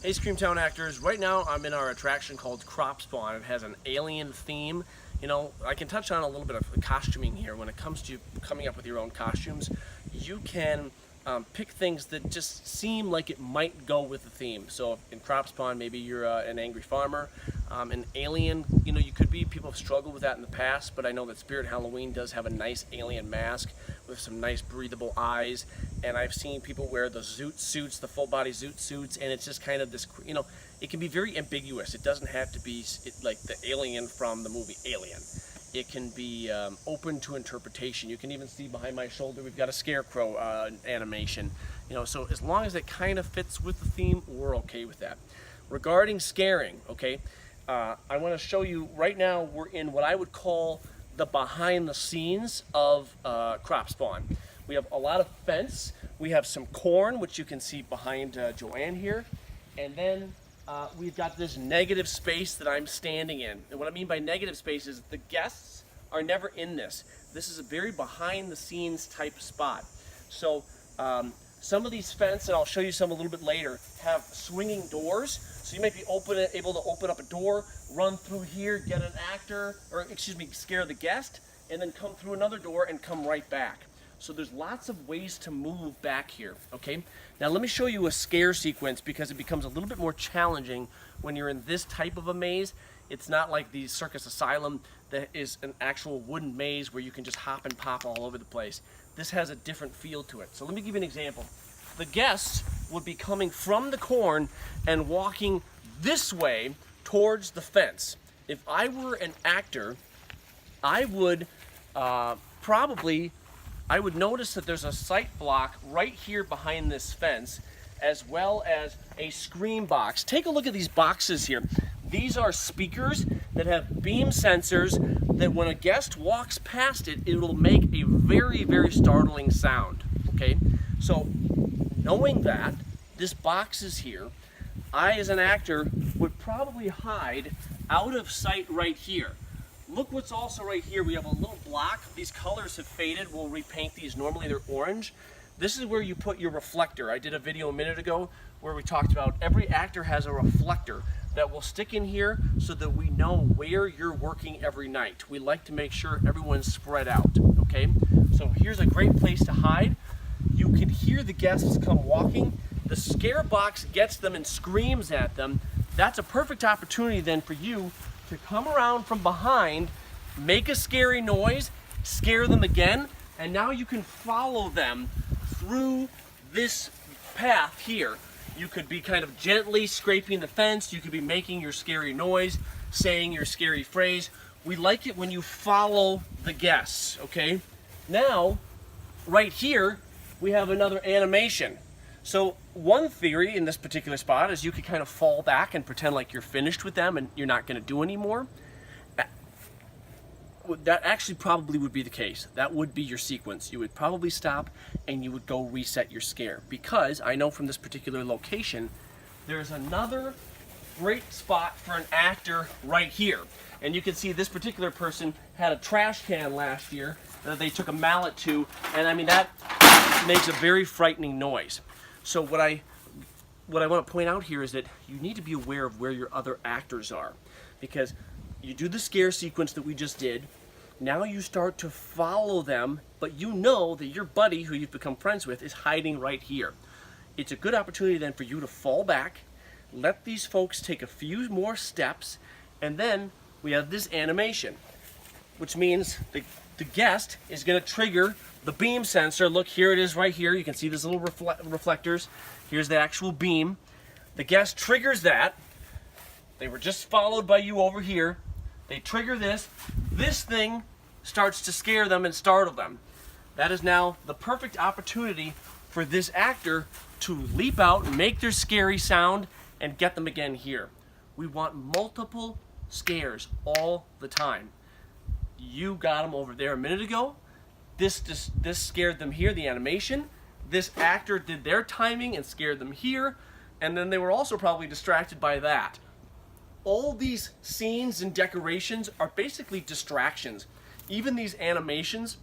Hey Screamtown actors, right now I'm in our attraction called Crop Spawn. It has an alien theme. You know, I can touch on a little bit of costuming here. When it comes to coming up with your own costumes, you can pick things that just seem like it might go with the theme. So in Crop Spawn, maybe you're an angry farmer. An alien, you know, you could be, people have struggled with that in the past, but I know that Spirit Halloween does have a nice alien mask with some nice breathable eyes, and I've seen people wear the zoot suits, the full body zoot suits, and it's just kind of this, you know, it can be very ambiguous. It doesn't have to be like the alien from the movie Alien. It can be open to interpretation. You can even see behind my shoulder we've got a scarecrow animation. You know, so as long as it kind of fits with the theme, we're okay with that. Regarding scaring, okay, I want to show you right now we're in what I would call the behind the scenes of Crop Spawn. We have a lot of fence. We have some corn, which you can see behind Joanne here, and then we've got this negative space that I'm standing in. And what I mean by negative space is the guests are never in this. This is a very behind the scenes type spot. So some of these fence, and I'll show you some a little bit later, have swinging doors. So you might be able to open up a door, run through here, get an actor, or excuse me, scare the guest, and then come through another door and come right back. So there's lots of ways to move back here, okay? Now let me show you a scare sequence because it becomes a little bit more challenging when you're in this type of a maze. It's not like the Circus Asylum that is an actual wooden maze where you can just hop and pop all over the place. This has a different feel to it. So let me give you an example. The guests would be coming from the corn and walking this way towards the fence. If I were an actor, I would I would notice that there's a sight block right here behind this fence, as well as a scream box. Take a look at these boxes here. These are speakers that have beam sensors that when a guest walks past it, it will make a very, very startling sound, okay? So knowing that this box is here, I as an actor would probably hide out of sight right here. Look what's also right here. We have a little block. These colors have faded. We'll repaint these. Normally they're orange. This is where you put your reflector. I did a video a minute ago where we talked about every actor has a reflector that will stick in here so that we know where you're working every night. We like to make sure everyone's spread out, okay? So here's a great place to hide. You can hear the guests come walking. The scare box gets them and screams at them. That's a perfect opportunity then for you to come around from behind, make a scary noise, scare them again, and now you can follow them through this path here. You could be kind of gently scraping the fence, you could be making your scary noise, saying your scary phrase. We like it when you follow the guests, okay? Now, right here, we have another animation. So one theory in this particular spot is you could kind of fall back and pretend like you're finished with them and you're not going to do anymore. That actually probably would be the case. That would be your sequence. You would probably stop and you would go reset your scare, because I know from this particular location there's another great spot for an actor right here. And you can see this particular person had a trash can last year that they took a mallet to, and I mean that makes a very frightening noise. So what I want to point out here is that you need to be aware of where your other actors are, because you do the scare sequence that we just did. Now you start to follow them, but you know that your buddy who you've become friends with is hiding right here. It's a good opportunity then for you to fall back, let these folks take a few more steps, and then we have this animation, which means the guest is going to trigger the beam sensor. Look, here it is right here. You can see these little reflectors. Here's the actual beam. The guest triggers that. They were just followed by you over here. They trigger this. This thing starts to scare them and startle them. That is now the perfect opportunity for this actor to leap out, make their scary sound, and get them again here. We want multiple scares all the time. You got them over there a minute ago. This scared them here, the animation. This actor did their timing and scared them here. And then they were also probably distracted by that. All these scenes and decorations are basically distractions. Even these animations,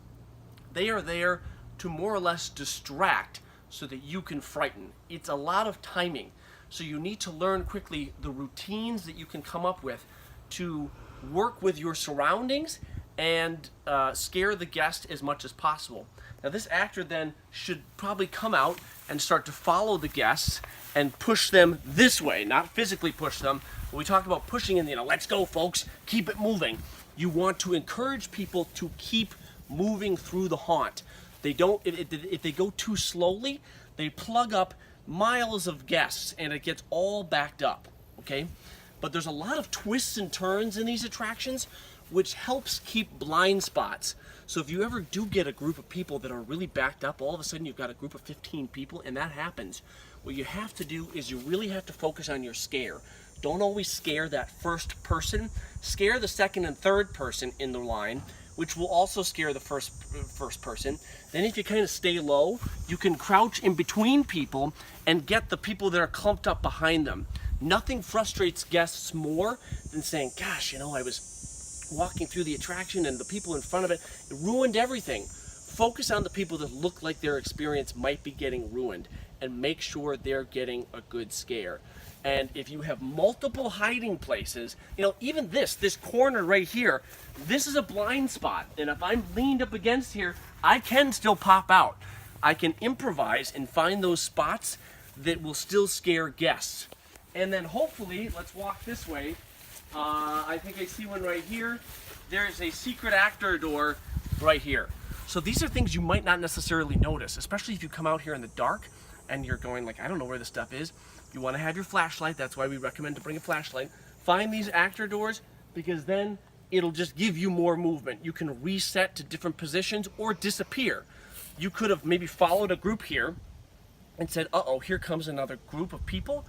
they are there to more or less distract so that you can frighten. It's a lot of timing. So you need to learn quickly the routines that you can come up with to work with your surroundings and scare the guest as much as possible. Now this actor then should probably come out and start to follow the guests and push them this way, not physically push them. When we talk about pushing in, let's go folks, keep it moving. You want to encourage people to keep moving through the haunt. They don't, if they go too slowly, they plug up miles of guests and it gets all backed up, okay? But there's a lot of twists and turns in these attractions, which helps keep blind spots. So if you ever do get a group of people that are really backed up, all of a sudden you've got a group of 15 people and that happens, what you have to do is you really have to focus on your scare. Don't always scare that first person. Scare the second and third person in the line, which will also scare the first person. Then if you kind of stay low, you can crouch in between people and get the people that are clumped up behind them. Nothing frustrates guests more than saying, gosh, I was walking through the attraction and the people in front of it ruined everything. Focus on the people that look like their experience might be getting ruined and make sure they're getting a good scare. And if you have multiple hiding places, even this corner right here, this is a blind spot. And if I'm leaned up against here, I can still pop out. I can improvise and find those spots that will still scare guests. And then hopefully, let's walk this way. I think I see one right here. There's a secret actor door right here. So these are things you might not necessarily notice, especially if you come out here in the dark and you're going like, I don't know where this stuff is. You want to have your flashlight. That's why we recommend to bring a flashlight. Find these actor doors because then it'll just give you more movement. You can reset to different positions or disappear. You could have maybe followed a group here and said, uh-oh, here comes another group of people.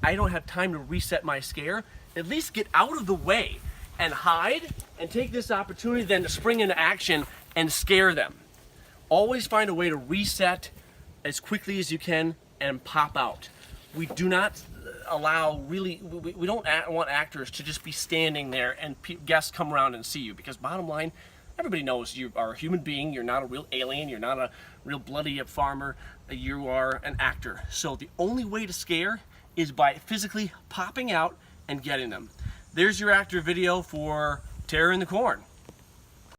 I don't have time to reset my scare. At least get out of the way and hide and take this opportunity then to spring into action and scare them. Always find a way to reset as quickly as you can and pop out. We do not allow we don't want actors to just be standing there and guests come around and see you, because bottom line, everybody knows you are a human being. You're not a real alien. You're not a real bloody farmer. You are an actor. So the only way to scare is by physically popping out and getting them. There's your actor video for Terror in the Corn.